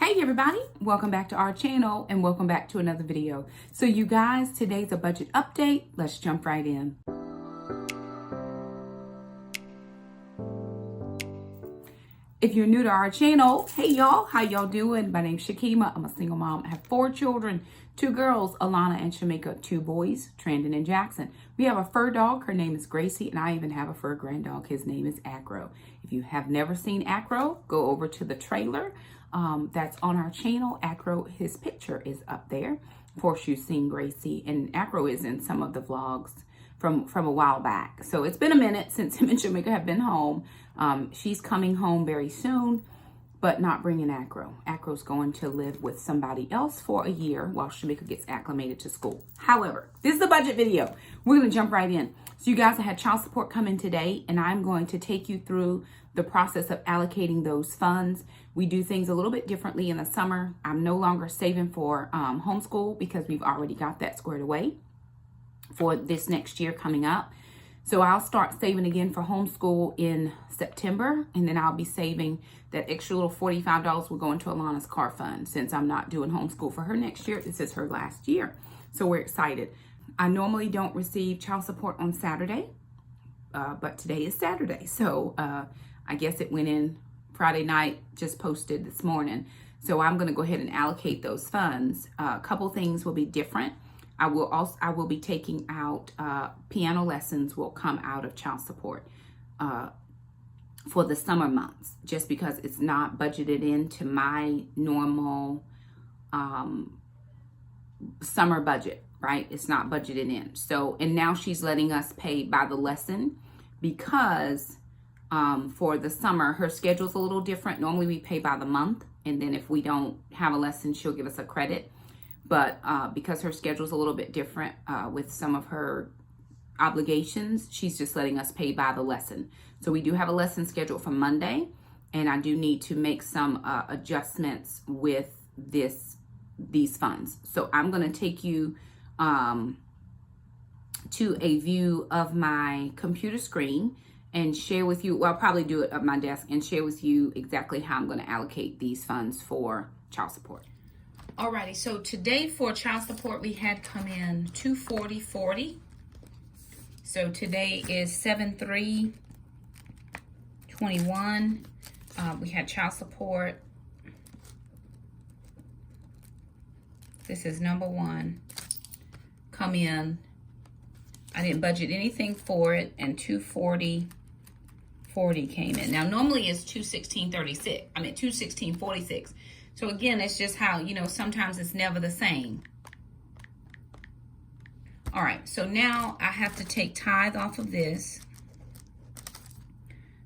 Hey everybody, welcome back to our channel and welcome back to another video. So you guys, today's a budget update. Let's jump right in. If you're new to our channel, hey y'all, how y'all doing? My name's Shakema. I'm a single mom. I have 4 children, 2 girls, Alana and Shamika, 2 boys, Trandon and Jackson. We have a fur dog. Her name is Gracie, and I even have a fur grand dog. His name is Acro. If you have never seen Acro, go over to the trailer. That's on our channel. Acro, his picture is up there. Of course, you've seen Gracie, and Acro is in some of the vlogs from a while back. So it's been a minute since him and Shamika have been home. She's coming home very soon, but not bringing Acro. Acro's going to live with somebody else for a year while Shamika gets acclimated to school. However, this is a budget video. We're going to jump right in. So you guys, I had child support come in today, and I'm going to take you through the process of allocating those funds. We do things a little bit differently in the summer. I'm no longer saving for homeschool because we've already got that squared away for this next year coming up. So I'll start saving again for homeschool in September, and then I'll be saving that extra little $45 will go into Alana's car fund since I'm not doing homeschool for her next year. This is her last year. So we're excited. I normally don't receive child support on Saturday, but today is Saturday. So I guess it went in Friday night, just posted this morning. So I'm going to go ahead and allocate those funds. A couple things will be different. I will be taking out piano lessons will come out of child support for the summer months, just because it's not budgeted into my normal summer budget, right? It's not budgeted in. So, and now she's letting us pay by the lesson because for the summer, her schedule's a little different. Normally we pay by the month, and then if we don't have a lesson, she'll give us a credit. But because her schedule's a little bit different with some of her obligations, she's just letting us pay by the lesson. So we do have a lesson scheduled for Monday, and I do need to make some adjustments with these funds. So I'm going to take you to a view of my computer screen and share with you, well, I'll probably do it at my desk and share with you exactly how I'm going to allocate these funds for child support. Alrighty, so today for child support, we had come in $240.40. So today is 7/3/21. We had child support. This is number 1. Come in. I didn't budget anything for it, and $240.40 came in. Now normally it's $216.36. I mean $216.46. So again, it's just how, you know, sometimes it's never the same. All right, so now I have to take tithe off of this.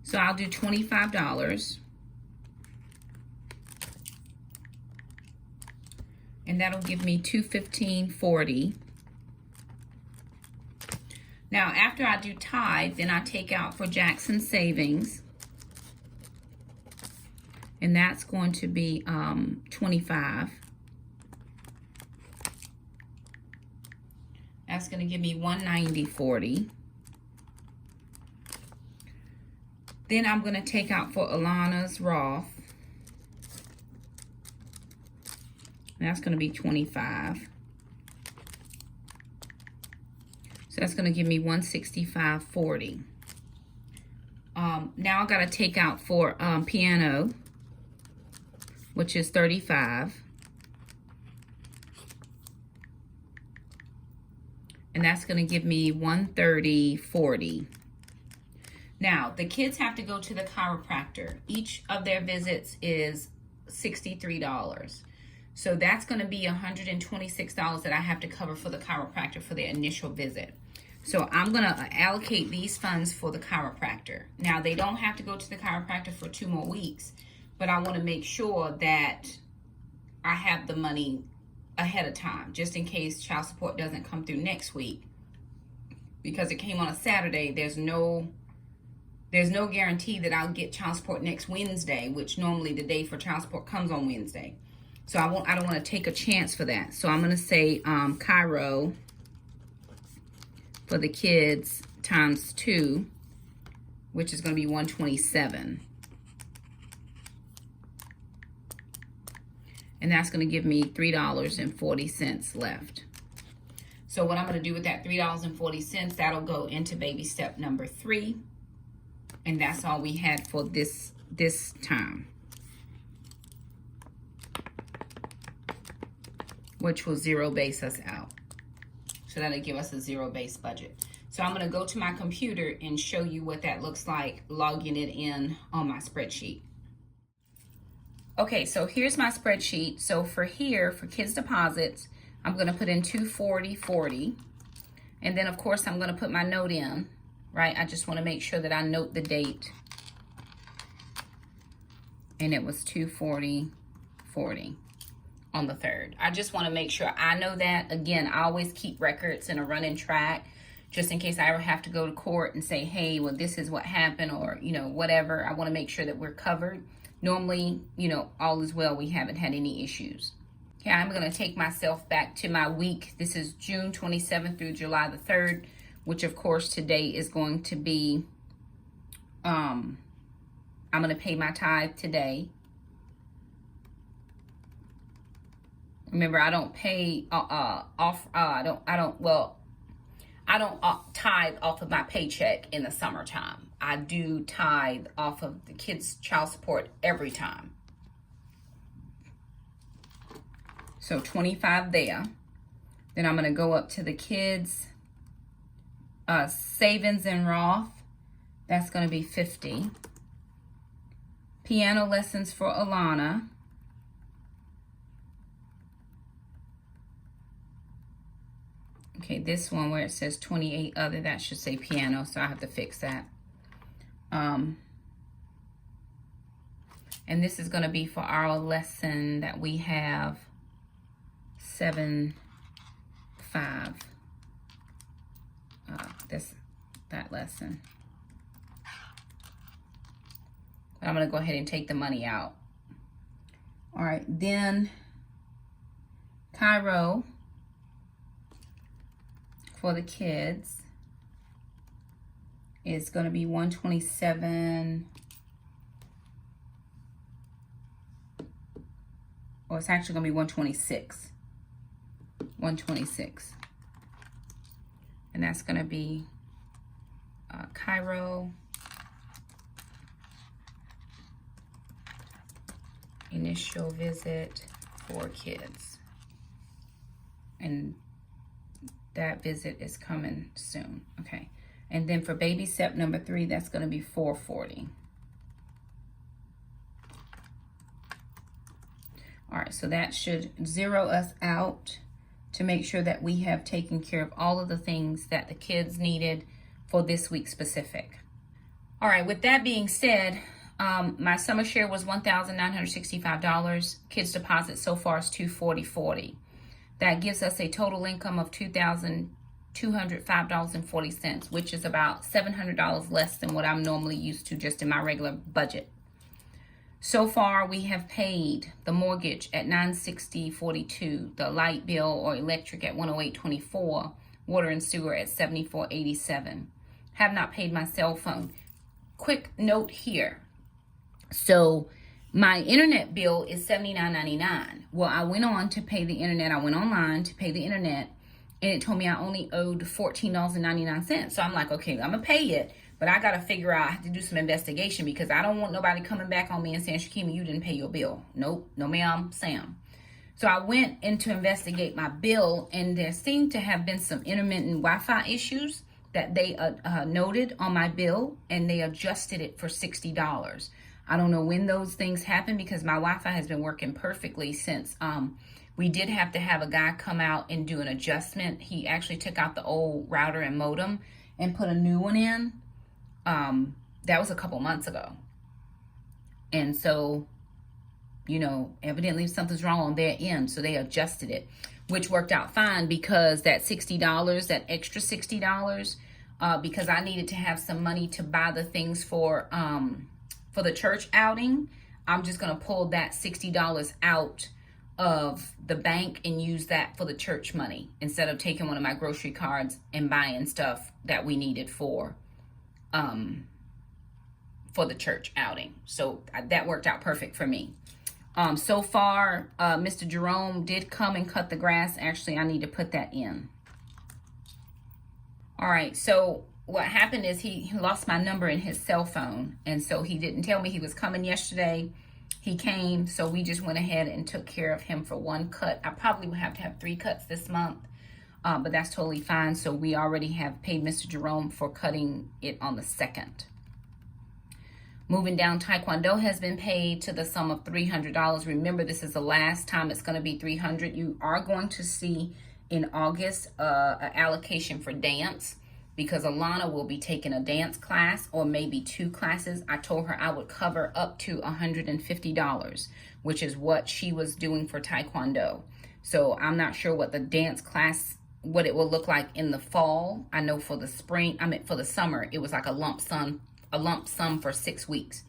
So I'll do $25. And that'll give me $215.40. Now, after I do tithe, then I take out for Jackson savings. And that's going to be $25. That's going to give me $190.40. Then I'm going to take out for Alana's Roth. And that's going to be $25. So that's going to give me $165.40. Now I got to take out for piano, which is $35. And that's going to give me $130.40. Now, the kids have to go to the chiropractor. Each of their visits is $63. So that's going to be $126 that I have to cover for the chiropractor for their initial visit. So I'm going to allocate these funds for the chiropractor. Now, they don't have to go to the chiropractor for 2 more weeks, but I want to make sure that I have the money ahead of time, just in case child support doesn't come through next week. Because it came on a Saturday, there's no guarantee that I'll get child support next Wednesday, which normally the day for child support comes on Wednesday. So I don't want to take a chance for that. So I'm going to say Cairo for the kids times 2, which is going to be $127. And that's going to give me $3.40 left. So what I'm going to do with that $3.40, that'll go into baby step number 3. And that's all we had for this time, which will zero base us out. So that'll give us a zero base budget. So I'm going to go to my computer and show you what that looks like, logging it in on my spreadsheet. Okay, so here's my spreadsheet. So for here, for kids deposits, I'm going to put in 240.40. And then of course I'm going to put my note in, right? I just want to make sure that I note the date. And it was 240.40 on the 3rd. I just want to make sure I know that. Again, I always keep records in a running track, just in case I ever have to go to court and say, hey, well, this is what happened, or, you know, whatever. I want to make sure that we're covered. Normally, you know, all is well. We haven't had any issues. Okay, I'm going to take myself back to my week. This is June 27th through July the 3rd, which of course today is going to be, I'm going to pay my tithe today. Remember, I don't pay I don't tithe off of my paycheck in the summertime. I do tithe off of the kids' child support every time. So 25 there. Then I'm going to go up to the kids' savings and Roth. That's going to be 50. Piano lessons for Alana. Okay, this one where it says 28 other, that should say piano, so I have to fix that. And this is going to be for our lesson that we have 7-5. That lesson. But I'm going to go ahead and take the money out. All right, then Cairo for the kids is going to be 127. Or it's actually going to be 126. 126. And that's going to be Cairo, initial visit for kids. And that visit is coming soon. Okay. And then for baby step number 3, that's going to be 440. All right, so that should zero us out to make sure that we have taken care of all of the things that the kids needed for this week specific. All right, with that being said, my summer share was $1,965. Kids deposit so far is $240.40. That gives us a total income of $2,205.40, which is about $700 less than what I'm normally used to just in my regular budget. So far, we have paid the mortgage at $960.42, the light bill or electric at $108.24, water and sewer at $74.87. Have not paid my cell phone. Quick note here. So my internet bill is $79.99. Well, I went on to pay the internet. I went online to pay the internet, and it told me I only owed $14.99. So I'm like, okay, I'm going to pay it. But I got to figure out, I have to do some investigation because I don't want nobody coming back on me and saying, Shakema, you didn't pay your bill. Nope, no ma'am, Sam. So I went in to investigate my bill, and there seemed to have been some intermittent Wi-Fi issues that they noted on my bill, and they adjusted it for $60. I don't know when those things happen because my Wi-Fi has been working perfectly since we did have to have a guy come out and do an adjustment. He actually took out the old router and modem and put a new one in. That was a couple months ago. And so, you know, evidently something's wrong on their end. So they adjusted it, which worked out fine because that $60, that extra $60, because I needed to have some money to buy the things for the church outing. I'm just going to pull that $60 out of the bank and use that for the church money instead of taking one of my grocery cards and buying stuff that we needed for the church outing. So that worked out perfect for me. So far, Mr. Jerome did come and cut the grass. Actually, I need to put that in. All right, so what happened is he lost my number in his cell phone. And so he didn't tell me he was coming yesterday. He came, so we just went ahead and took care of him for one cut. I probably would have to have 3 cuts this month, but that's totally fine. So we already have paid Mr. Jerome for cutting it on the 2nd. Moving down, Taekwondo has been paid to the sum of $300. Remember, this is the last time it's going to be $300. You are going to see in August an allocation for dance, because Alana will be taking a dance class or maybe 2 classes. I told her I would cover up to $150, which is what she was doing for Taekwondo. So I'm not sure what the dance class, what it will look like in the fall. I know for the spring, for the summer, it was like a lump sum for 6 weeks.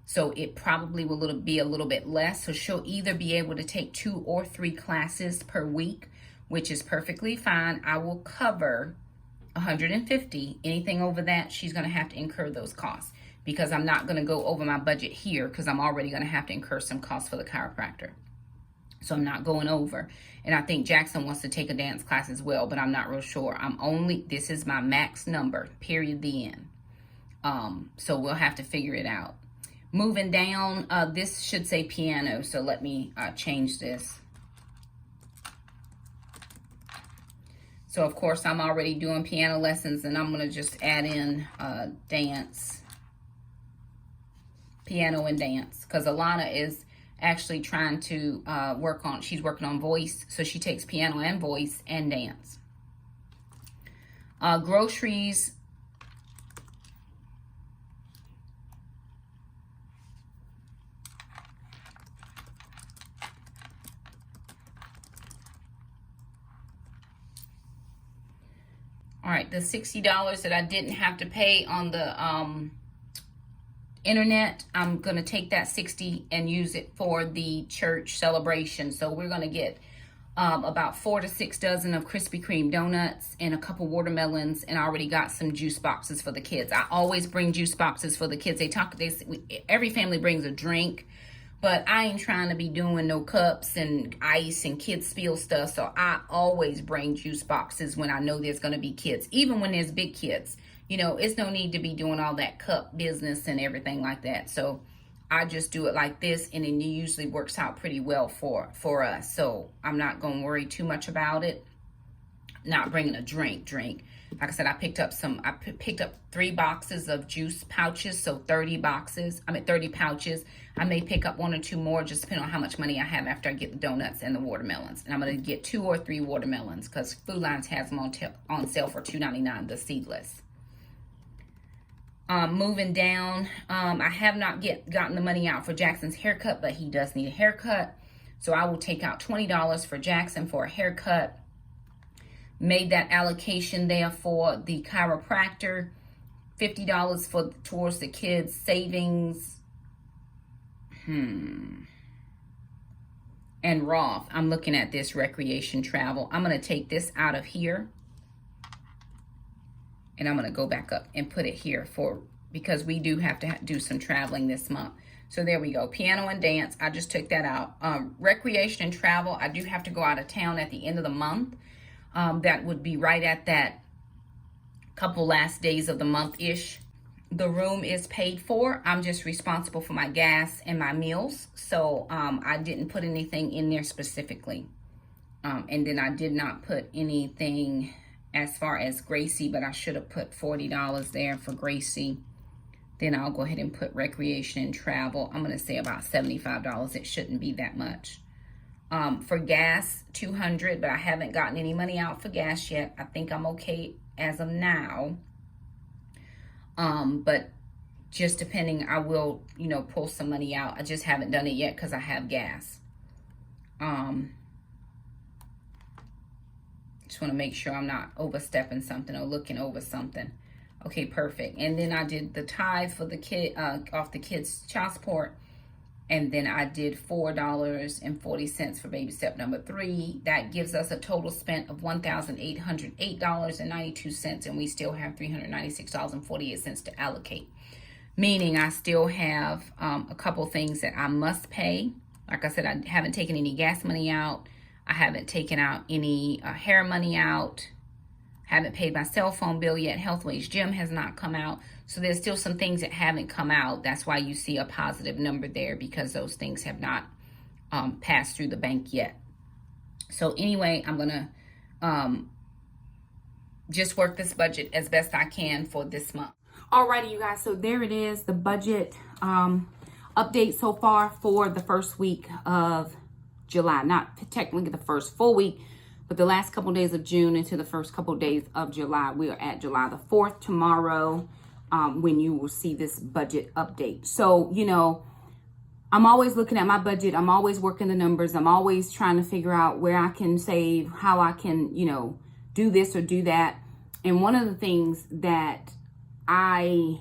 So it probably will be a little bit less. So she'll either be able to take 2 or 3 classes per week, which is perfectly fine. I will cover $150. Anything over that, she's going to have to incur those costs, because I'm not going to go over my budget here, because I'm already going to have to incur some costs for the chiropractor. So I'm not going over. And I think Jackson wants to take a dance class as well, but I'm not real sure. This is my max number, period, the end. So we'll have to figure it out. Moving down, this should say piano, so let me change this. So of course I'm already doing piano lessons, and I'm gonna just add in dance, piano and dance, because Alana is actually trying to she's working on voice, so she takes piano and voice and dance. Groceries. All right, the $60 that I didn't have to pay on the internet, I'm going to take that $60 and use it for the church celebration. So we're going to get about 4 to 6 dozen of Krispy Kreme donuts and a couple watermelons, and I already got some juice boxes for the kids. I always bring juice boxes for the kids. Every family brings a drink, but I ain't trying to be doing no cups and ice and kids spill stuff. So I always bring juice boxes when I know there's going to be kids. Even when there's big kids, it's no need to be doing all that cup business and everything like that. So I just do it like this, and it usually works out pretty well for us. So I'm not going to worry too much about it. Not bringing a drink. Like I said, I picked up 3 boxes of juice pouches, so 30 pouches. I may pick up 1 or 2 more, just depending on how much money I have after I get the donuts and the watermelons. And I'm going to get 2 or 3 watermelons, because Food Lines has them on sale for $2.99, the seedless. Moving down, I have not gotten the money out for Jackson's haircut, but he does need a haircut. So I will take out $20 for Jackson for a haircut. Made that allocation there for the chiropractor, $50 towards the kids' savings. And Roth, I'm looking at this recreation travel. I'm going to take this out of here, and I'm going to go back up and put it here because we do have to do some traveling this month. So there we go. Piano and dance, I just took that out. Recreation and travel, I do have to go out of town at the end of the month. That would be right at that couple last days of the month-ish. The room is paid for. I'm just responsible for my gas and my meals. So I didn't put anything in there specifically. And then I did not put anything as far as Gracie, but I should have put $40 there for Gracie. Then I'll go ahead and put recreation and travel. I'm going to say about $75. It shouldn't be that much. For gas, $200, but I haven't gotten any money out for gas yet. I think I'm okay as of now. But just depending, I will, pull some money out. I just haven't done it yet because I have gas. Just want to make sure I'm not overstepping something or looking over something. Okay, perfect. And then I did the tithe for the kid, off the kids' child support. And then I did $4.40 for baby step number 3. That gives us a total spent of $1,808.92, and we still have $396.48 to allocate. Meaning I still have a couple things that I must pay. Like I said, I haven't taken any gas money out. I haven't taken out any hair money out. Haven't paid my cell phone bill yet. Healthways Gym has not come out. So there's still some things that haven't come out. That's why you see a positive number there, because those things have not passed through the bank yet. So anyway, I'm going to just work this budget as best I can for this month. Alrighty, you guys. So there it is, the budget update so far for the first week of July. Not technically the first full week, but the last couple days of June into the first couple days of July. We are at July the 4th tomorrow, when you will see this budget update. So, you know, I'm always looking at my budget. I'm always working the numbers. I'm always trying to figure out where I can save, how I can, you know, do this or do that. And one of the things that I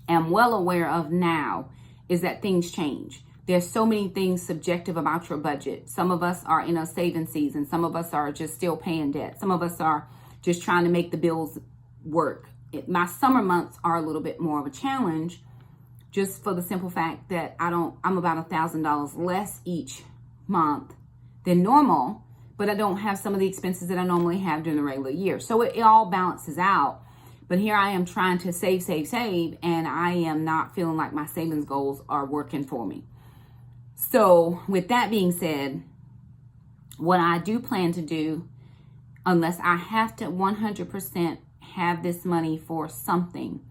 am well aware of now is that things change. There's so many things subjective about your budget. Some of us are in a saving season. Some of us are just still paying debt. Some of us are just trying to make the bills work. My summer months are a little bit more of a challenge, just for the simple fact that I'm about $1,000 less each month than normal, but I don't have some of the expenses that I normally have during the regular year. So it all balances out. But here I am trying to save, and I am not feeling like my savings goals are working for me. So with that being said, what I do plan to do, unless I have to 100% have this money for something,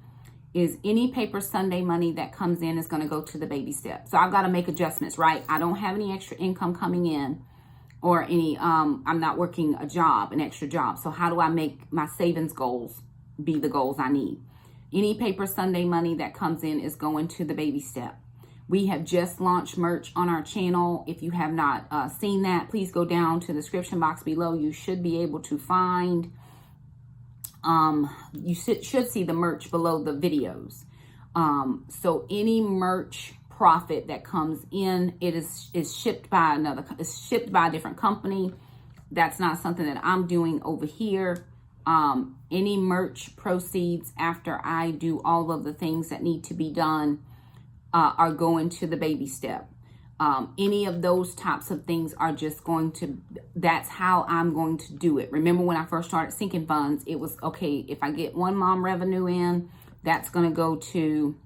is any paper Sunday money that comes in is going to go to the baby step. So I've got to make adjustments, right? I don't have any extra income coming in, or any, I'm not working an extra job. So how do I make my savings goals be the goals I need? Any paper Sunday money that comes in is going to the baby step. We have just launched merch on our channel. If you have not seen that, please go down to the description box below. You should be able to find, you should see the merch below the videos. So any merch profit that comes in, it is shipped by a different company. That's not something that I'm doing over here. Any merch proceeds after I do all of the things that need to be done are going to the baby step. Any of those types of things are just going to, that's how I'm going to do it. Remember when I first started sinking funds, it was, okay, if I get one mom revenue in, that's going to go to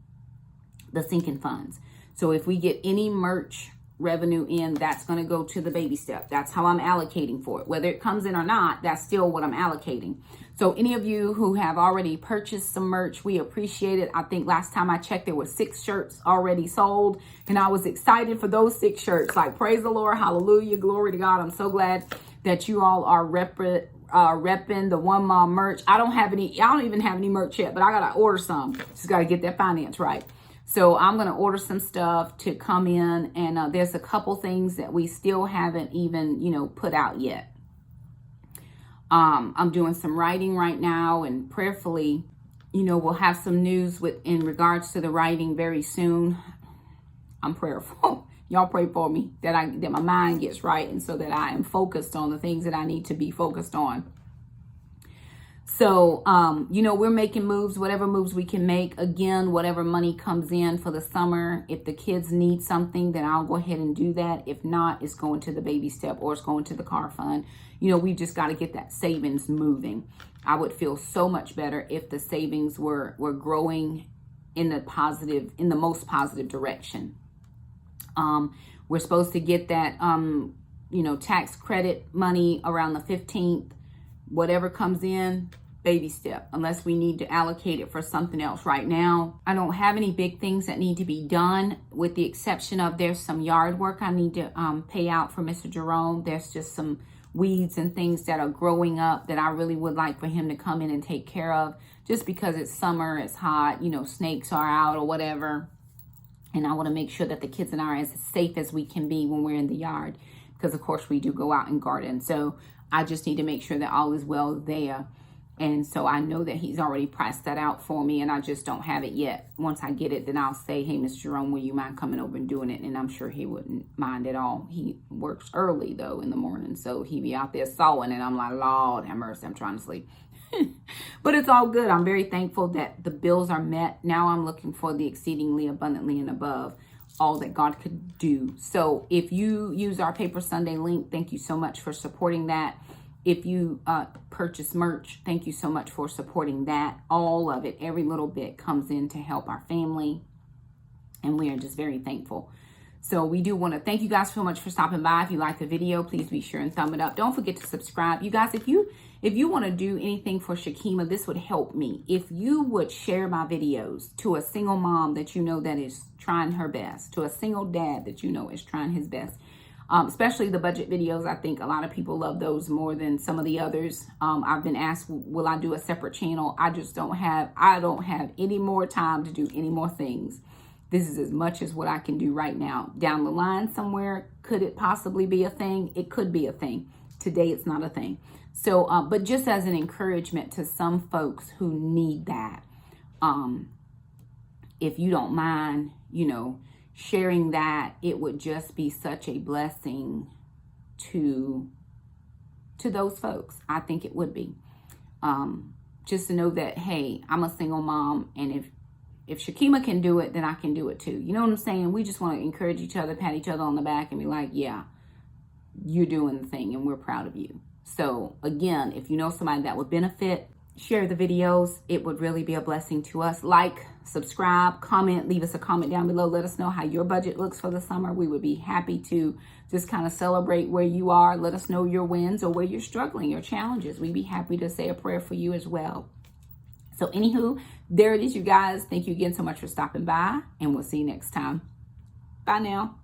the sinking funds. So if we get any merch revenue in, that's going to go to the baby step. That's how I'm allocating for it. Whether it comes in or not, that's still what I'm allocating. So any of you who have already purchased some merch, we appreciate it. I think last time I checked, there were 6 shirts already sold, and I was excited for those 6 shirts. Like, praise the Lord, hallelujah, glory to God. I'm so glad that you all are repping the One Mom merch. I don't even have any merch yet, but I got to order some. Just got to get that finance right. So I'm going to order some stuff to come in, and there's a couple things that we still haven't even, put out yet. I'm doing some writing right now, and prayerfully, we'll have some news in regards to the writing very soon. I'm prayerful. Y'all pray for me that my mind gets right, and so that I am focused on the things that I need to be focused on. So, we're making moves, whatever moves we can make. Again, whatever money comes in for the summer, if the kids need something, then I'll go ahead and do that. If not, it's going to the baby step, or it's going to the car fund. We just got to get that savings moving. I would feel so much better if the savings were growing in the most positive direction. We're supposed to get that, tax credit money around the 15th. Whatever comes in, baby step, unless we need to allocate it for something else. Right now, I don't have any big things that need to be done, with the exception of there's some yard work I need to pay out for Mr. Jerome. There's just some weeds and things that are growing up that I really would like for him to come in and take care of, just because it's summer, it's hot, snakes are out or whatever. And I want to make sure that the kids and I are as safe as we can be when we're in the yard, because of course we do go out and garden. So I just need to make sure that all is well there. And so I know that he's already priced that out for me, and I just don't have it yet. Once I get it, then I'll say, hey, Mr. Jerome, will you mind coming over and doing it? And I'm sure he wouldn't mind at all. He works early, though, in the morning. So he be out there sawing, and I'm like, Lord have mercy, I'm trying to sleep. But it's all good. I'm very thankful that the bills are met. Now I'm looking for the exceedingly abundantly and above all that God could do. So if you use our Paper Sunday link, thank you so much for supporting that. If you purchase merch, thank you so much for supporting that. All of it, every little bit comes in to help our family. And we are just very thankful. So we do want to thank you guys so much for stopping by. If you like the video, please be sure and thumb it up. Don't forget to subscribe. You guys, if you want to do anything for Shakema, this would help me. If you would share my videos to a single mom that you know that is trying her best, to a single dad that you know is trying his best, especially the budget videos. I think a lot of people love those more than some of the others. I've been asked, will I do a separate channel? I don't have any more time to do any more things. This is as much as what I can do right now. Down the line somewhere, could it possibly be a thing? It could be a thing. Today, it's not a thing. So, but just as an encouragement to some folks who need that, if you don't mind, sharing that, it would just be such a blessing to those folks. I think it would be. Just to know that, hey, I'm a single mom, and if Shakema can do it, then I can do it too. You know what I'm saying? We just want to encourage each other, pat each other on the back, and be like, yeah, you're doing the thing, and we're proud of you. So again, if you know somebody that would benefit, share the videos. It would really be a blessing to us. Like, subscribe, comment, leave us a comment down below. Let us know how your budget looks for the summer. We would be happy to just kind of celebrate where you are. Let us know your wins or where you're struggling, your challenges. We'd be happy to say a prayer for you as well. So anywho, there it is, you guys. Thank you again so much for stopping by, and we'll see you next time. Bye now.